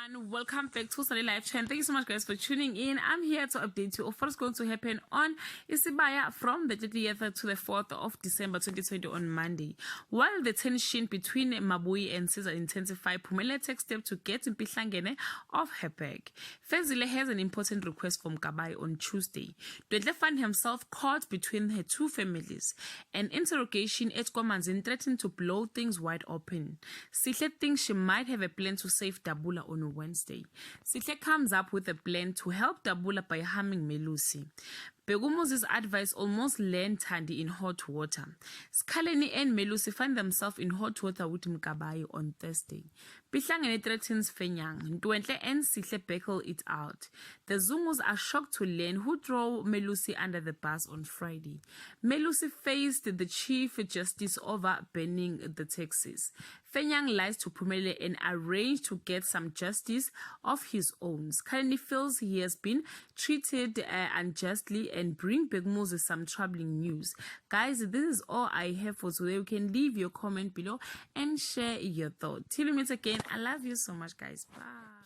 everyone, welcome back to Sunday Live Channel. Thank you so much guys for tuning in. I'm here to update you of what's going to happen on Isibaya from the 30th to the 4th of December 2020 on Monday. While the tension between Mabui and Caesar intensify, Pumele takes steps to get Mpihlangene off her back. Fezile has an important request from Kabai on Tuesday. Dwedle found himself caught between her two families. An interrogation at Komanzin threatened to blow things wide open. Sihle thinks she might have a plan to save Dabula on Wednesday. Sihle comes up with a plan to help Dabula by harming Melusi. Begumuzi's advice almost land Thandi in hot water. Skaleni and Melusi find themselves in hot water with Mkabayi on Thursday. Mpihlangene threatens Fenyang. Ntwentle and Sihle battle it out. The Zungus are shocked to learn who threw Melusi under the bus on Friday. Melusi faced the Chief Justice over banning the taxis. Fenyang lies to Pumele and arranged to get some justice of his own. Skaleni feels he has been treated unjustly and bring Begumuzi some troubling news. Guys, this is all I have for today. You can leave your comment below and share your thoughts. Till we meet again, I love you so much, guys. Bye.